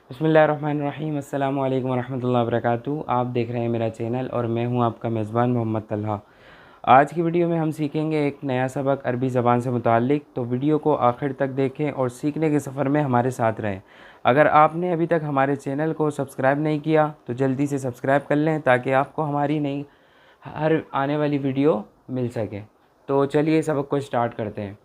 बिस्मिल्लाहिर्रहमानिर्रहीम। अस्सलामु अलैकुम वरहमतुल्लाहि वबरकातुहू। आप देख रहे हैं मेरा चैनल और मैं हूं आपका मेज़बान मोहम्मद तलहा। आज की वीडियो में हम सीखेंगे एक नया सबक अरबी ज़बान से मुताल्लिक़। तो वीडियो को आखिर तक देखें और सीखने के सफ़र में हमारे साथ रहें। अगर आपने अभी तक हमारे चैनल को सब्सक्राइब नहीं किया तो जल्दी से सब्सक्राइब कर लें ताकि आपको हमारी नई हर आने वाली वीडियो मिल सके। तो चलिए सबक को स्टार्ट करते हैं।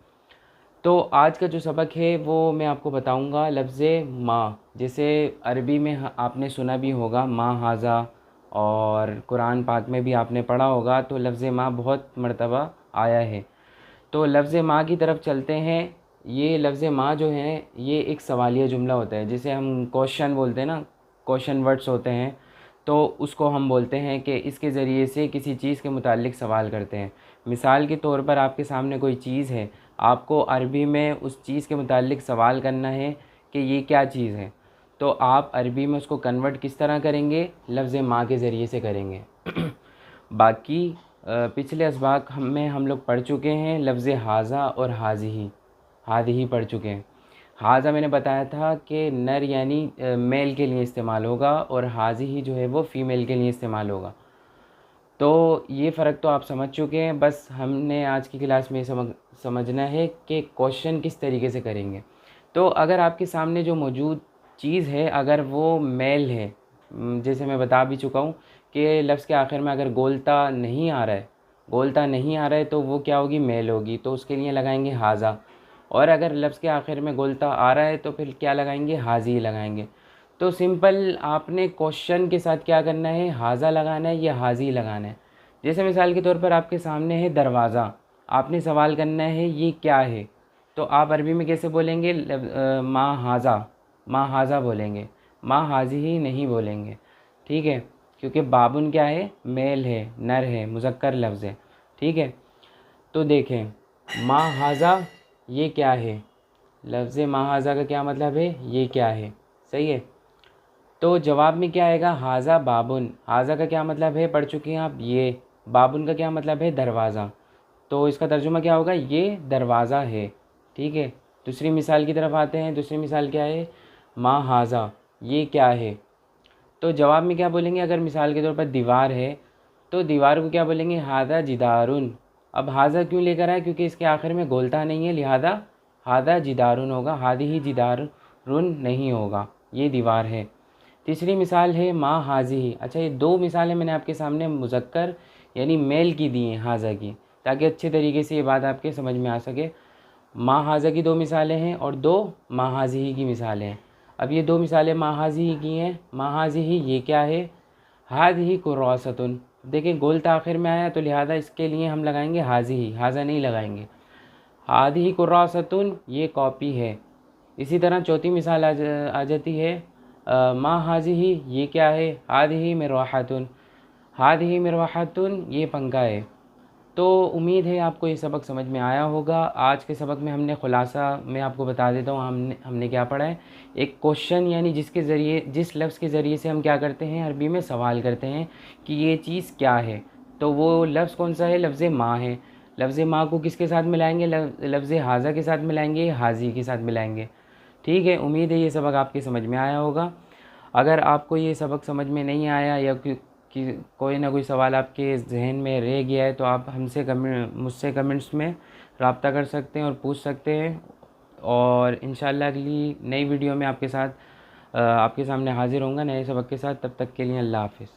तो आज का जो सबक है वो मैं आपको बताऊंगा लफ्ज़ माँ। जैसे अरबी में आपने सुना भी होगा माँ हाज़ा, और कुरान पाक में भी आपने पढ़ा होगा। तो लफ्ज़ माँ बहुत मरतबा आया है। तो लफ्ज़ माँ की तरफ चलते हैं। ये लफ्ज़ माँ जो है ये एक सवालिया जुमला होता है, जिसे हम क्वेश्चन बोलते हैं ना, क्वेश्चन वर्ड्स होते हैं। तो उसको हम बोलते हैं कि इसके ज़रिए से किसी चीज़ के मुतालिक सवाल करते हैं। मिसाल के तौर पर आपके सामने कोई चीज़ है, आपको अरबी में उस चीज़ के मुतालिक सवाल करना है कि ये क्या चीज़ है। तो आप अरबी में उसको कन्वर्ट किस तरह करेंगे? लफ्ज़ माँ के ज़रिए से करेंगे। बाकी पिछले असबाक में हम लोग पढ़ चुके हैं लफ्ज़ हाज़ा और हाज़िही पढ़ चुके हैं। हाज़ा मैंने बताया था कि नर यानी मेल के लिए इस्तेमाल होगा, और हाज़िही जो है वो फ़ीमेल के लिए इस्तेमाल होगा। तो ये फ़र्क तो आप समझ चुके हैं। बस हमने आज की क्लास में समझना है कि क्वेश्चन किस तरीके से करेंगे। तो अगर आपके सामने जो मौजूद चीज़ है अगर वो मेल है, जैसे मैं बता भी चुका हूँ कि लफ्ज़ के आखिर में अगर गोलता नहीं आ रहा है तो वो क्या होगी? मेल होगी। तो उसके लिए लगाएंगे हाज़ा। और अगर लफ्ज़ के आखिर में गोलता आ रहा है तो फिर क्या लगाएंगे? हाज़ी लगाएंगे। तो सिंपल आपने क्वेश्चन के साथ क्या करना है? हाज़ा लगाना है या हाज़ी लगाना है। जैसे मिसाल के तौर पर आपके सामने है दरवाज़ा, आपने सवाल करना है ये क्या है। तो आप अरबी में कैसे बोलेंगे? माँ हाज़ा बोलेंगे, माँ हाज़ी ही नहीं बोलेंगे। ठीक है, क्योंकि बाबुन क्या है? मेल है, नर है, मुज़क्कर लफ्ज़ है। ठीक है, तो देखें माँ हाज़ा ये क्या है? लफ्ज़ माँ हाज़ा का क्या मतलब है? ये क्या है। सही है। तो जवाब में क्या आएगा? हाज़ा बाबुन। हाज़ा का क्या मतलब है? पढ़ चुके हैं आप ये। बाबुन का क्या मतलब है? दरवाज़ा। तो इसका तर्जुमा क्या होगा? ये दरवाज़ा है। ठीक है, दूसरी मिसाल की तरफ आते हैं। दूसरी मिसाल क्या है? माँ हाज़ा ये क्या है। तो जवाब में क्या बोलेंगे? अगर मिसाल के तौर पर दीवार है तो दीवार को क्या बोलेंगे? हादा जिदारुन। अब हाज़ा क्यों लेकर आए? क्योंकि इसके आखिर में गोलता नहीं है, लिहाजा हादा जिदारुन होगा, हादी ही जिदारुन नहीं होगा। ये दीवार है। तीसरी मिसाल है माँ हाज़ी। अच्छा, ये दो मिसालें मैंने आपके सामने मुज़क्कर यानी मेल की दी हैं हाज़ा की, ताकि अच्छे तरीके से ये बात आपके समझ में आ सके। माँ हाज़ा की दो मिसालें हैं और दो माँ हाज़ी की मिसालें हैं। अब ये दो मिसालें माँ हाज़ी की हैं। माँ हाज़ी ये क्या है? हाज़ी कुर्रासतुन। देखिए गोलता आखिर में आया तो लिहाजा इसके लिए हम लगाएंगे हाज़ी, हाज़ा नहीं लगाएंगे। हाज़ी कुर्रासतुन ये कॉपी है। इसी तरह चौथी मिसाल आ जाती है माँ हाज़िही ये क्या है? हाज़िही मिरवाहतुन। हाज़िही मिरवाहतुन ये पंखा है। तो उम्मीद है आपको ये सबक समझ में आया होगा। आज के सबक में हमने खुलासा मैं आपको बता देता हूँ हमने क्या पढ़ा है। एक क्वेश्चन यानी जिसके ज़रिए, जिस लफ्ज़ के ज़रिए से हम क्या करते हैं? अरबी में सवाल करते हैं कि ये चीज़ क्या है। तो वो लफ्ज़ कौन सा है? लफ्ज़ माँ है। लफ्ज़ माँ को किसके साथ मिलाएंगे? लफ्ज़ हाज़ा के साथ मिलाएंगे, हाज़ी के साथ मिलाएंगे। ठीक है, उम्मीद है ये सबक आपके समझ में आया होगा। अगर आपको ये सबक समझ में नहीं आया या कि कोई ना कोई सवाल आपके जहन में रह गया है तो आप मुझसे कमेंट्स में रब्ता कर सकते हैं और पूछ सकते हैं। और इंशाल्लाह अगली नई वीडियो में आपके सामने हाज़िर होऊंगा नए सबक के साथ। तब तक के लिए अल्लाह हाफ़िज़।